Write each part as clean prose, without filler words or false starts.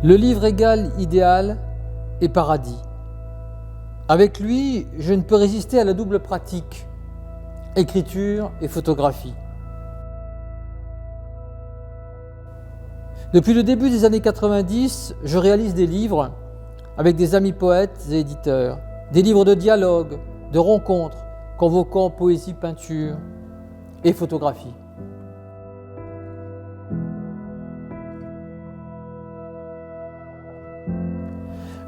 Le livre égale idéal et paradis. Avec lui, je ne peux résister à la double pratique, écriture et photographie. Depuis le début des années 90, je réalise des livres avec des amis poètes et éditeurs, des livres de dialogue, de rencontres, convoquant poésie, peinture et photographie.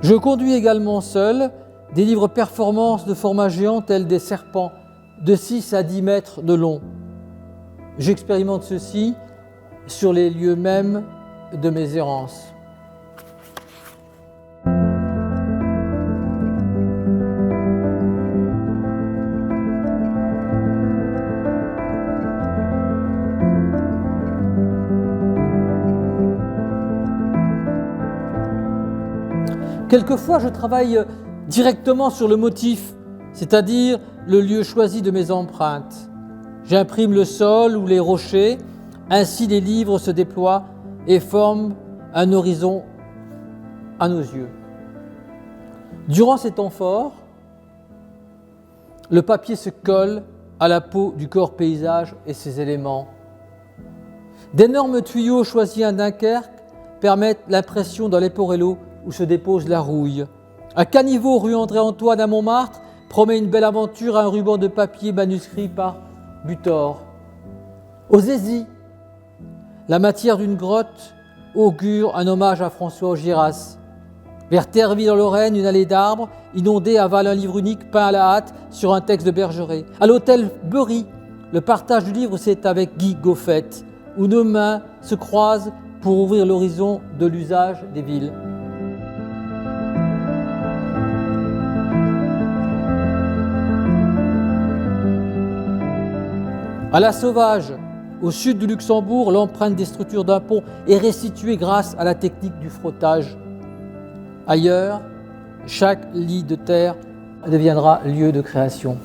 Je conduis également seul des livres performances de format géant tels des serpents de 6 à 10 mètres de long. J'expérimente ceci sur les lieux mêmes de mes errances. Quelquefois, je travaille directement sur le motif, c'est-à-dire le lieu choisi de mes empreintes. J'imprime le sol ou les rochers, ainsi les livres se déploient et forment un horizon à nos yeux. Durant ces temps forts, le papier se colle à la peau du corps paysage et ses éléments. D'énormes tuyaux choisis à Dunkerque permettent l'impression dans Leporello où se dépose la rouille. À caniveau rue André-Antoine à Montmartre promet une belle aventure à un ruban de papier manuscrit par Butor. Aux Aisies, la matière d'une grotte augure un hommage à François Augiéras. Vers Terreville en Lorraine, une allée d'arbres inondée avale un livre unique peint à la hâte sur un texte de Bergeret. À l'hôtel Beury, le partage du livre c'est avec Guy Goffette, où nos mains se croisent pour ouvrir l'horizon de l'usage des villes. À la Sauvage, au sud du Luxembourg, l'empreinte des structures d'un pont est restituée grâce à la technique du frottage. Ailleurs, chaque lit de terre deviendra lieu de création.